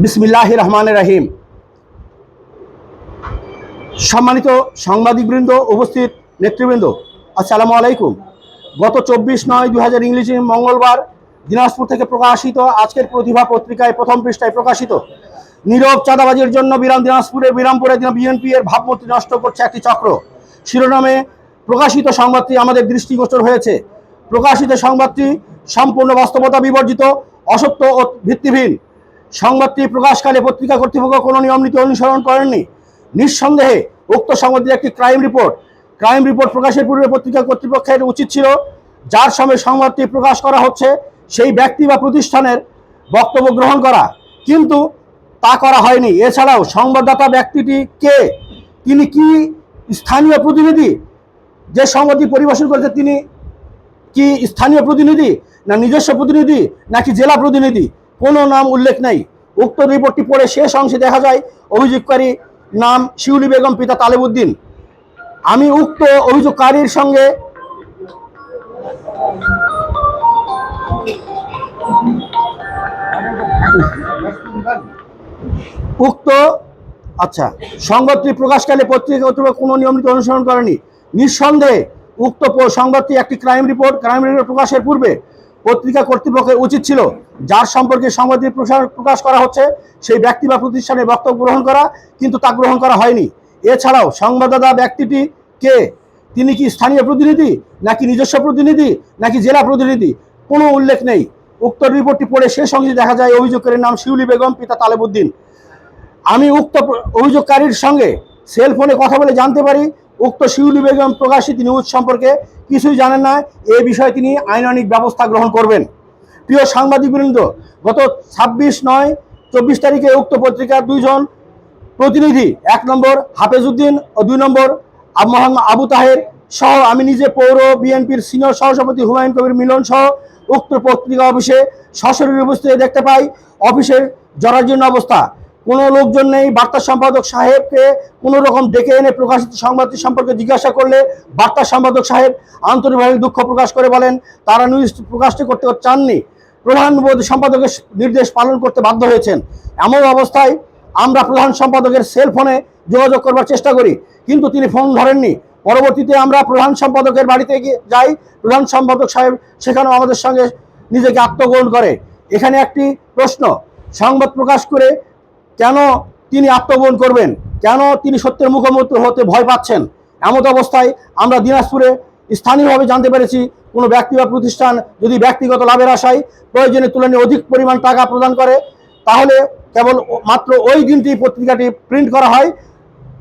বিসমিল্লাহির রহমানির রহিম। সম্মানিত সাংবাদিকবৃন্দ, উপস্থিত নেতৃবৃন্দ, আসসালামু আলাইকুম। গত 24/9/2000 ইংরেজি মঙ্গলবার দিনাজপুর থেকে প্রকাশিত আজকের প্রতিভা পত্রিকায় প্রথম পৃষ্ঠায় প্রকাশিত নীরব চাঁদাবাজির জন্য বিরামপুরে বিএনপি এর ভাবমূর্তি নষ্ট করছে একটি চক্র শিরোনামে প্রকাশিত সংবাদটি আমাদের দৃষ্টিগোচর হয়েছে। প্রকাশিত সংবাদটি সম্পূর্ণ বাস্তবতা বিবর্জিত, অসত্য ও ভিত্তিহীন। সংবাদটি প্রকাশকালে পত্রিকা কর্তৃপক্ষ কোনো নিয়মনীতি অনুসরণ করেননি। নিঃসন্দেহে উক্ত সংবাদটির একটি ক্রাইম রিপোর্ট প্রকাশের পূর্বে পত্রিকা কর্তৃপক্ষের উচিত ছিল যার সামনে সংবাদটি প্রকাশ করা হচ্ছে সেই ব্যক্তি বা প্রতিষ্ঠানের বক্তব্য গ্রহণ করা, কিন্তু তা করা হয়নি। এছাড়াও সংবাদদাতা ব্যক্তিটি কে, তিনি কি স্থানীয় প্রতিনিধি? যে সংবাদটি পরিবেশন করেছে তিনি কি স্থানীয় প্রতিনিধি, না নিজস্ব প্রতিনিধি, নাকি জেলা প্রতিনিধি? কোনো নাম উল্লেখ নেই। উক্ত রিপোর্টটি পড়ে শেষ অংশে দেখা যায় অভিযোগকারী নাম শিউলি বেগম, পিতা তালেবউদ্দিন। আমি উক্ত অভিযোগকারীর সঙ্গে সংবাদটি প্রকাশকালে পত্রিকা কর্তৃপক্ষ কোনো নিয়মনীতি অনুসরণ করেনি। নিঃসন্দেহে উক্ত সংবাদটি একটি ক্রাইম রিপোর্ট প্রকাশের পূর্বে পত্রিকা কর্তৃপক্ষের উচিত ছিল যার সম্পর্কে সংবাদটি প্রকাশ করা হচ্ছে সেই ব্যক্তি বা প্রতিষ্ঠানের বক্তব্য গ্রহণ করা, কিন্তু তা গ্রহণ করা হয়নি। এছাড়াও সংবাদদাতা ব্যক্তিটি কে, তিনি কি স্থানীয় প্রতিনিধি, নাকি নিজস্ব প্রতিনিধি, নাকি জেলা প্রতিনিধি? কোনো উল্লেখ নেই। উক্ত রিপোর্টটি পড়ে শেষ অংশে দেখা যায় অভিযোগকারীর নাম শিউলি বেগম, পিতা তালেবউদ্দিন। আমি উক্ত অভিযোগকারীর সঙ্গে সেল ফোনে কথা বলে জানতে পারি উক্ত শিউলি বেগম প্রকাশিত নিউজ সম্পর্কে কিছুই জানেন না। এ বিষয়ে তিনি আইনানুগ ব্যবস্থা গ্রহণ করবেন। প্রিয় সাংবাদিকবৃন্দ, গত 26/9/24 তারিখে উক্ত পত্রিকার দুইজন প্রতিনিধি, 1 নম্বর হাফেজ উদ্দিন ও 2 নম্বর আবু তাহের সহ আমি নিজে পৌর বিএনপির সিনিয়র সহসভাপতি হুমায়ুন কবির মিলন সহ উক্ত পত্রিকা অফিসে সশরীরে উপস্থিতি দেখতে পাই। অফিসের জরাজীর্ণ অবস্থা, কোনো লোকজন নেই। বার্তা সম্পাদক সাহেবকে কোনো রকম ডেকে এনে প্রকাশিত সংবাদটি সম্পর্কে জিজ্ঞাসা করলে বার্তা সম্পাদক সাহেব আন্তরিকভাবে দুঃখ প্রকাশ করে বলেন তারা নিউজ প্রকাশটি করতে চাননি, প্রধান সম্পাদকের নির্দেশ পালন করতে বাধ্য হয়েছেন। এমন অবস্থায় আমরা প্রধান সম্পাদকের সেল ফোনে যোগাযোগ করবার চেষ্টা করি, কিন্তু তিনি ফোন ধরেননি। পরবর্তীতে আমরা প্রধান সম্পাদকের বাড়িতে যাই। প্রধান সম্পাদক সাহেব সেখানেও আমাদের সঙ্গে নিজেকে আত্মগ্রহণ করে। এখানে একটি প্রশ্ন, সংবাদ প্রকাশ করে কেন তিনি আত্মগ্রহণ করবেন? কেন তিনি সত্যের মুখোমুখি হতে ভয় পাচ্ছেন? এমন অবস্থায় আমরা দিনাজপুরে স্থানীয়ভাবে জানতে পেরেছি কোনো ব্যক্তি বা প্রতিষ্ঠান যদি ব্যক্তিগত লাভের আশায় প্রয়োজনের তুলনায় অধিক পরিমাণ টাকা প্রদান করে তাহলে কেবল মাত্র ওই দিনটি পত্রিকাটি প্রিন্ট করা হয়।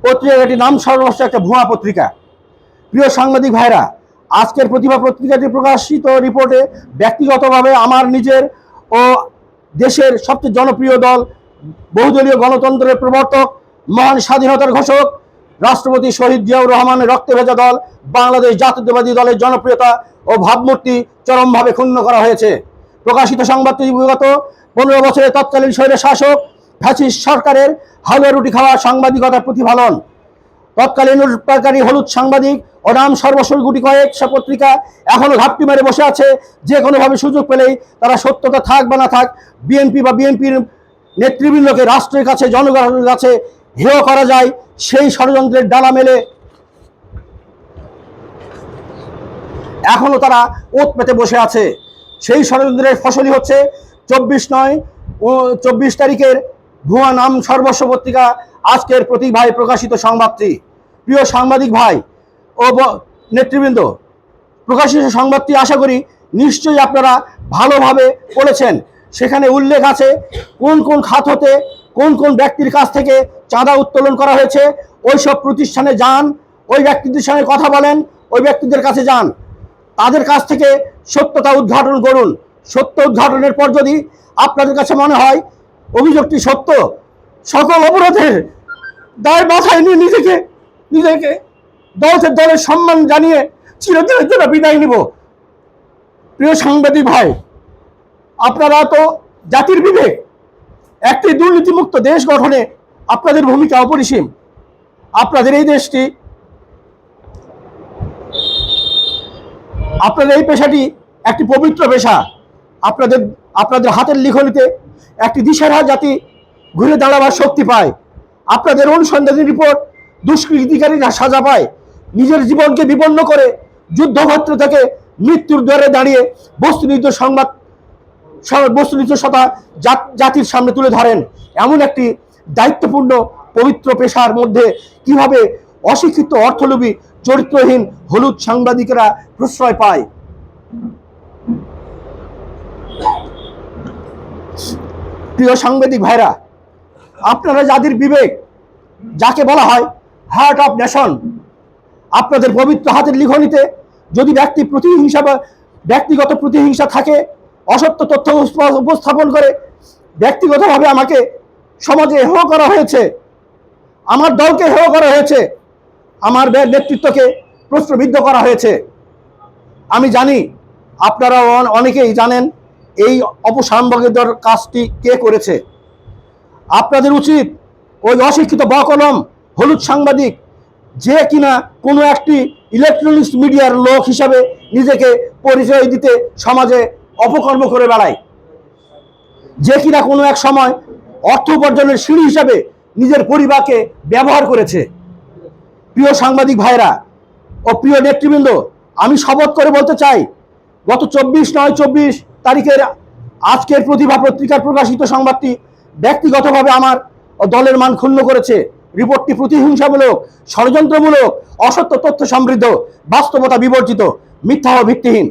পত্রিকাটির নাম সর্বস্ব একটা ভুয়া পত্রিকা। প্রিয় সাংবাদিক ভাইরা, আজকের প্রতিভা পত্রিকাটি প্রকাশিত রিপোর্টে ব্যক্তিগতভাবে আমার নিজের ও দেশের সবচেয়ে জনপ্রিয় দল বহুদলীয় গণতন্ত্রের প্রবর্তক, মহান স্বাধীনতার ঘোষক রাষ্ট্রপতি শহীদ জিয়াউর রহমানের রক্তে ভেজা দল বাংলাদেশ জাতীয়তাবাদী দলের জনপ্রিয়তা ও ভাবমূর্তি চরমভাবে ক্ষুণ্ণ করা হয়েছে। প্রকাশিত সংবাদটি বিগত 15 বছরের তৎকালীন স্বৈর শাসক ফ্যাসিস্ট সরকারের হালুয়া রুটি খাওয়া সাংবাদিকতার প্রতিফলন। তৎকালীন উৎপাদনকারী হলুদ সাংবাদিক ও নাম সর্বস্ব গুটি কয়েকশো পত্রিকা এখনো ঘাপটি মেরে বসে আছে। যে কোনোভাবে সুযোগ পেলেই তারা সত্যতা থাক বা না থাক বিএনপি বা বিএনপির নেতৃবৃন্দকে রাষ্ট্রের কাছে, জনগণের কাছে হেয় করা যায় সেই ষড়যন্ত্রের ডালা মেলে এখনো তারা ওত পেতে বসে আছে। সেই ষড়যন্ত্রের ফসলই হচ্ছে 24/9/24 তারিখের ভুয়া নাম সর্বস্ব পত্রিকা আজকের প্রতিভায় প্রকাশিত সংবাদটি। প্রিয় সাংবাদিক ভাই ও নেতৃবৃন্দ, প্রকাশিত সংবাদটি আশা করি নিশ্চয়ই আপনারা ভালোভাবে পড়েছেন। সেখানে উল্লেখ আছে কোন কোন খাত হতে কোন কোন ব্যক্তির কাছ থেকে চাঁদা উত্তোলন করা হয়েছে। ওই সব প্রতিষ্ঠানে যান, ওই ব্যক্তিদের সঙ্গে কথা বলেন, ওই ব্যক্তিদের কাছে যান, তাদের কাছ থেকে সত্যতা উদ্ঘাটন করুন। সত্য উদ্ঘাটনের পর যদি আপনাদের কাছে মনে হয় অভিযোগটি সত্য, সকল অপরাধের দায় মাথায় নিয়ে নিজেকে দলের সম্মান জানিয়ে চিরদিনের জন্য বিদায় নিব। প্রিয় সাংবাদিক ভাই, আপনারা তো জাতির বিবেক, একটি দুর্নীতিমুক্ত দেশ গঠনে আপনাদের ভূমিকা অপরিসীম। আপনাদের এই দেশটি, আপনাদের এই পেশাটি একটি পবিত্র পেশা। আপনাদের হাতের লিখনিতে একটি দিশেহারা জাতি ঘুরে দাঁড়াবার শক্তি পায়। আপনাদের অনুসন্ধানী রিপোর্ট দুষ্কৃতিকারীরা সাজা পায়, নিজের জীবনকে বিপন্ন করে যুদ্ধক্ষেত্র থেকে মৃত্যুর দ্বারে দাঁড়িয়ে বস্তুনিষ্ঠ সংবাদ বস্তুনিষ্ঠতা জাতির সামনে তুলে ধরেন। এমন একটি দায়িত্বপূর্ণ পবিত্র পেশার মধ্যে কিভাবে অশিক্ষিত অর্থলোভী চরিত্রহীন হলুদ সাংবাদিকেরা প্রশ্রয় পায়? প্রিয় সাংবাদিক ভাইরা, আপনারা যাদের বিবেক, যাকে বলা হয় হার্ট অফ নেশন, আপনাদের পবিত্র হাতের লিখনিতে যদি ব্যক্তিগত প্রতিহিংসা থাকে, অসত্য তথ্য উপস্থাপন করে ব্যক্তিগতভাবে আমাকে সমাজে হেয় করা হয়েছে, আমার দলকে হেয় করা হয়েছে, আমার নেতৃত্বকে প্রশ্নবিদ্ধ করা হয়েছে। আমি জানি আপনারা অনেকেই জানেন এই অপসাম্ভাবিকতার কাজটি কে করেছে। আপনাদের উচিত ওই অশিক্ষিত বকলম হলুদ সাংবাদিক, যে কিনা কোনো একটি ইলেকট্রনিক্স মিডিয়ার লোক হিসাবে নিজেকে পরিচয় দিতে সমাজে অপকর্ম করে বেড়ায়, যে কিনা কোনো এক সময় অর্থ উপার্জনের সিঁড়ি হিসাবে নিজের পরিবারকে ব্যবহার করেছে। প্রিয় সাংবাদিক ভাইরা ও প্রিয় নেতৃবৃন্দ, আমি শপথ করে বলতে চাই, গত 24/9/24 তারিখের আজকের প্রতিভা পত্রিকার প্রকাশিত সংবাদটি ব্যক্তিগতভাবে আমার দলের মান ক্ষুণ্ণ করেছে। রিপোর্টটি প্রতিহিংসামূলক, ষড়যন্ত্রমূলক, অসত্য তথ্য সমৃদ্ধ, বাস্তবতা বিবর্জিত, মিথ্যা ও ভিত্তিহীন।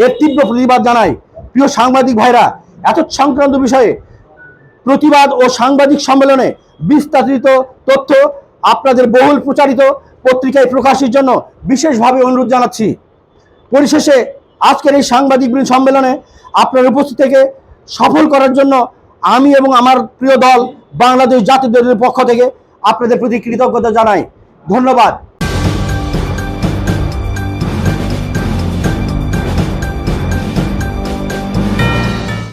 এর তীব্র প্রতিবাদ জানাই। প্রিয় সাংবাদিক ভাইরা, এত সংক্রান্ত বিষয়ে প্রতিবাদ ও সাংবাদিক সম্মেলনে বিস্তারিত তথ্য আপনাদের বহুল প্রচারিত পত্রিকায় প্রকাশের জন্য বিশেষভাবে অনুরোধ জানাচ্ছি। পরিশেষে আজকের এই সাংবাদিক সম্মেলনে আপনার উপস্থিত থেকে সফল করার জন্য আমি এবং আমার প্রিয় দল বাংলাদেশ জাতীয় দলের পক্ষ থেকে আপনাদের প্রতি কৃতজ্ঞতা জানাই। ধন্যবাদ।